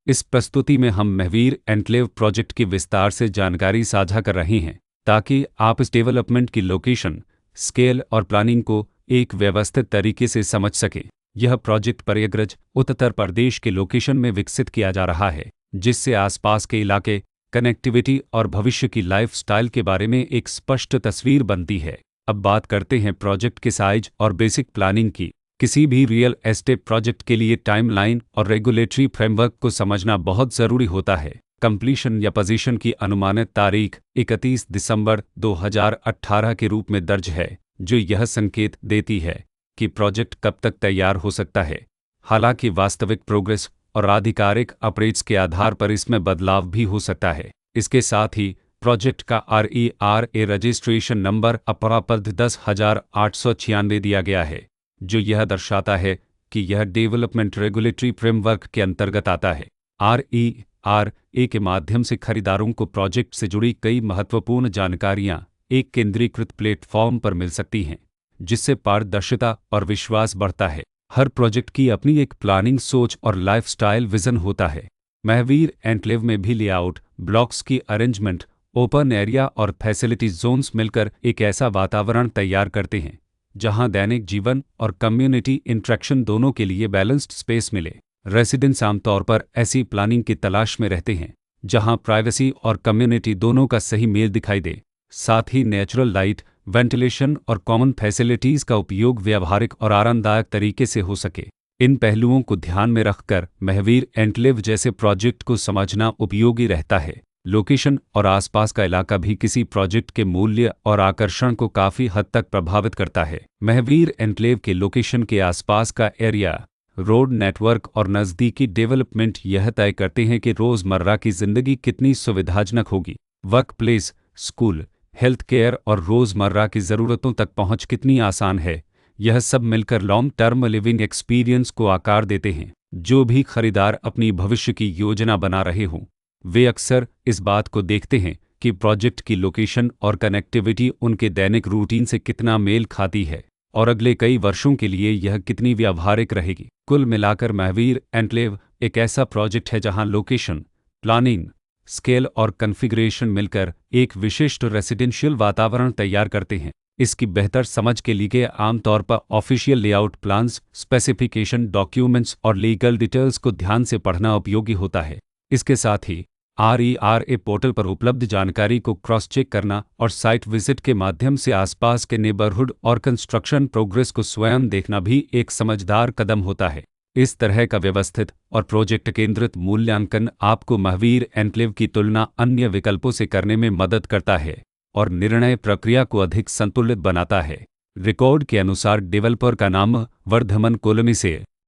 इस प्रस्तुति में हम महावीर एन्क्लेव प्रोजेक्ट की विस्तार से जानकारी साझा कर रहे हैं ताकि आप इस डेवलपमेंट की लोकेशन, स्केल और प्लानिंग को एक व्यवस्थित तरीके से समझ सकें। यह प्रोजेक्ट प्रयागराज, उत्तर प्रदेश के लोकेशन में विकसित किया जा रहा है, जिससे आसपास के इलाके, कनेक्टिविटी और भविष्य की लाइफस्टाइल के बारे में एक स्पष्ट तस्वीर बनती है। अब बात करते हैं प्रोजेक्ट के साइज और बेसिक प्लानिंग की। किसी भी रियल एस्टेट प्रोजेक्ट के लिए टाइमलाइन और रेगुलेटरी फ्रेमवर्क को समझना बहुत ज़रूरी होता है। कंप्लीशन या पोजीशन की अनुमानित तारीख 31 दिसंबर 2018 के रूप में दर्ज है, जो यह संकेत देती है कि प्रोजेक्ट कब तक तैयार हो सकता है। हालांकि वास्तविक प्रोग्रेस और आधिकारिक अपडेट्स के आधार पर इसमें बदलाव भी हो सकता है। इसके साथ ही प्रोजेक्ट का RERA रजिस्ट्रेशन नंबर अपरापद 10,896 दिया गया है, जो यह दर्शाता है कि यह डेवलपमेंट रेगुलेटरी फ्रेमवर्क के अंतर्गत आता है। RERA के माध्यम से खरीदारों को प्रोजेक्ट से जुड़ी कई महत्वपूर्ण जानकारियां एक केंद्रीकृत प्लेटफॉर्म पर मिल सकती हैं, जिससे पारदर्शिता और विश्वास बढ़ता है। हर प्रोजेक्ट की अपनी एक प्लानिंग सोच और लाइफस्टाइल विजन होता है। महावीर एन्क्लेव में भी लेआउट, ब्लॉक्स की अरेंजमेंट, ओपन एरिया और फैसिलिटी जोन्स मिलकर एक ऐसा वातावरण तैयार करते हैं जहां दैनिक जीवन और कम्युनिटी इंटरेक्शन दोनों के लिए बैलेंस्ड स्पेस मिले। रेसिडेंट्स आमतौर पर ऐसी प्लानिंग की तलाश में रहते हैं जहां प्राइवेसी और कम्युनिटी दोनों का सही मेल दिखाई दे। साथ ही नेचुरल लाइट, वेंटिलेशन और कॉमन फैसिलिटीज़ का उपयोग व्यावहारिक और आरामदायक तरीके से हो सके। इन पहलुओं को ध्यान में रखकर महावीर एन्क्लेव जैसे प्रोजेक्ट को समझना उपयोगी रहता है। लोकेशन और आसपास का इलाका भी किसी प्रोजेक्ट के मूल्य और आकर्षण को काफ़ी हद तक प्रभावित करता है। महावीर एन्क्लेव के लोकेशन के आसपास का एरिया, रोड नेटवर्क और नज़दीकी डेवलपमेंट यह तय करते हैं कि रोज़मर्रा की ज़िंदगी कितनी सुविधाजनक होगी। Work place, school, health care और रोज़मर्रा की ज़रूरतों तक पहुंच कितनी आसान है। यह सब मिलकर लॉन्ग टर्म लिविंग एक्सपीरियंस को आकार देते हैं। जो भी खरीदार अपनी भविष्य की योजना बना रहे हों, वे अक्सर इस बात को देखते हैं कि प्रोजेक्ट की लोकेशन और कनेक्टिविटी उनके दैनिक रूटीन से कितना मेल खाती है और अगले कई वर्षों के लिए यह कितनी व्यावहारिक रहेगी। कुल मिलाकर महावीर एन्क्लेव एक ऐसा प्रोजेक्ट है जहां लोकेशन, प्लानिंग, स्केल और कॉन्फ़िगरेशन मिलकर एक विशिष्ट रेसिडेंशियल वातावरण तैयार करते हैं। इसकी बेहतर समझ के लिए आमतौर पर official layout plans, specification documents और लीगल डिटेल्स को ध्यान से पढ़ना उपयोगी होता है। इसके साथ ही RERA पोर्टल पर उपलब्ध जानकारी को क्रॉस चेक करना और साइट विजिट के माध्यम से आसपास के नेबरहुड और कंस्ट्रक्शन प्रोग्रेस को स्वयं देखना भी एक समझदार कदम होता है। इस तरह का व्यवस्थित और प्रोजेक्ट केंद्रित मूल्यांकन आपको महावीर एन्क्लेव की तुलना अन्य विकल्पों से करने में मदद करता है और निर्णय प्रक्रिया को अधिक संतुलित बनाता है। रिकॉर्ड के अनुसार डेवलपर का नाम वर्धमन कोलमी से